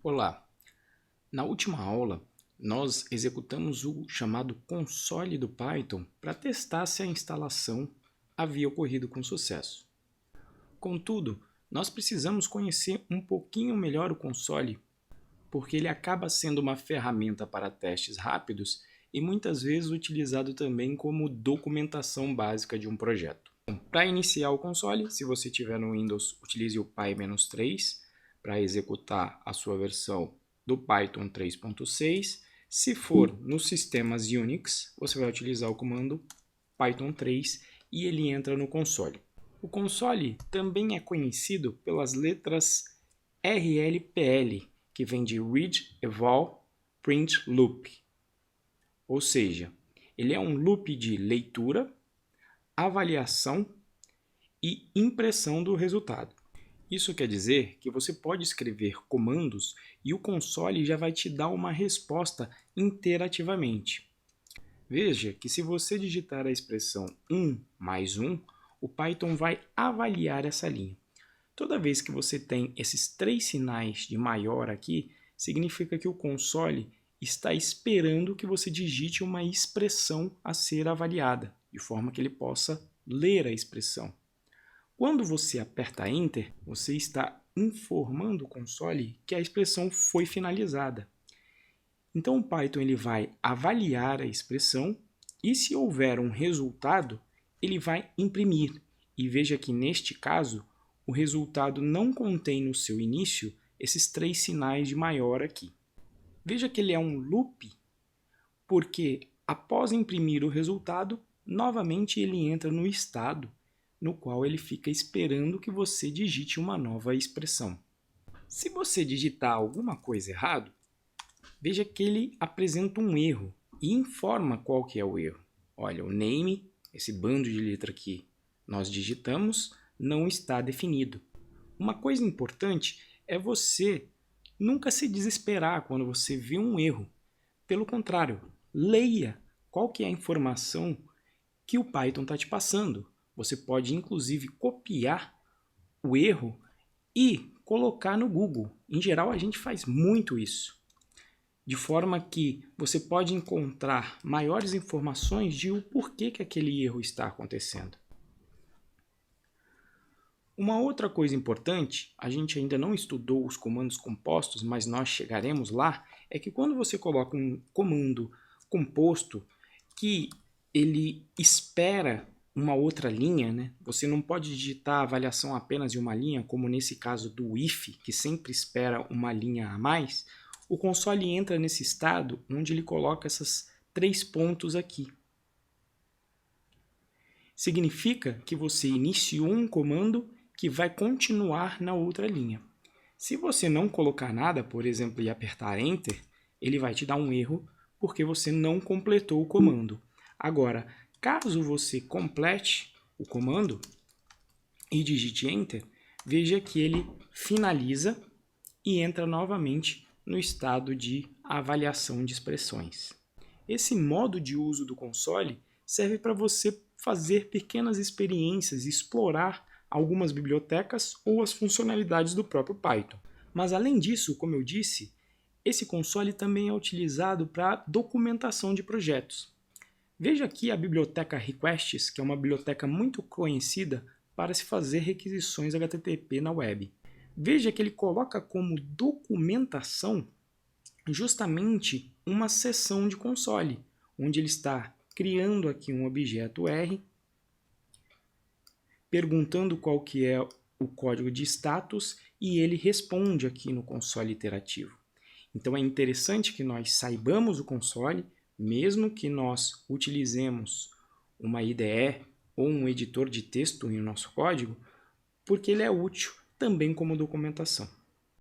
Olá! Na última aula, nós executamos o chamado console do Python para testar se a instalação havia ocorrido com sucesso. Contudo, nós precisamos conhecer um pouquinho melhor o console, porque ele acaba sendo uma ferramenta para testes rápidos e muitas vezes utilizado também como documentação básica de um projeto. Para iniciar o console, se você tiver no Windows, utilize o py-3 para executar a sua versão do Python 3.6. Se for nos sistemas Unix, você vai utilizar o comando Python 3 e ele entra no console. O console também é conhecido pelas letras RLPL, que vem de Read, Eval, Print, Loop. Ou seja, ele é um loop de leitura, avaliação e impressão do resultado. Isso quer dizer que você pode escrever comandos e o console já vai te dar uma resposta interativamente. Veja que se você digitar a expressão 1 mais 1, o Python vai avaliar essa linha. Toda vez que você tem esses 3 sinais de maior aqui, significa que o console está esperando que você digite uma expressão a ser avaliada, de forma que ele possa ler a expressão. Quando você aperta Enter, você está informando o console que a expressão foi finalizada. Então o Python ele vai avaliar a expressão e se houver um resultado, ele vai imprimir. E veja que neste caso, o resultado não contém no seu início esses 3 sinais de maior aqui. Veja que ele é um loop, porque após imprimir o resultado, novamente ele entra no estado no qual ele fica esperando que você digite uma nova expressão. Se você digitar alguma coisa errado, veja que ele apresenta um erro e informa qual que é o erro. Olha, o name, esse bando de letra que nós digitamos, não está definido. Uma coisa importante é você nunca se desesperar quando você vê um erro. Pelo contrário, leia qual que é a informação que o Python está te passando. Você pode, inclusive, copiar o erro e colocar no Google. Em geral, a gente faz muito isso, de forma que você pode encontrar maiores informações de o porquê que aquele erro está acontecendo. Uma outra coisa importante, a gente ainda não estudou os comandos compostos, mas nós chegaremos lá, é que quando você coloca um comando composto que ele espera uma outra linha, né? Você não pode digitar a avaliação apenas de uma linha, como nesse caso do if, que sempre espera uma linha a mais. O console entra nesse estado onde ele coloca essas 3 pontos aqui. Significa que você iniciou um comando que vai continuar na outra linha. Se você não colocar nada, por exemplo, e apertar Enter, ele vai te dar um erro porque você não completou o comando. Agora, caso você complete o comando e digite Enter, veja que ele finaliza e entra novamente no estado de avaliação de expressões. Esse modo de uso do console serve para você fazer pequenas experiências e explorar algumas bibliotecas ou as funcionalidades do próprio Python. Mas além disso, como eu disse, esse console também é utilizado para documentação de projetos. Veja aqui a biblioteca Requests, que é uma biblioteca muito conhecida para se fazer requisições HTTP na web. Veja que ele coloca como documentação justamente uma seção de console, onde ele está criando aqui um objeto R, perguntando qual que é o código de status e ele responde aqui no console iterativo. Então é interessante que nós saibamos o console, mesmo que nós utilizemos uma IDE ou um editor de texto em nosso código, porque ele é útil também como documentação.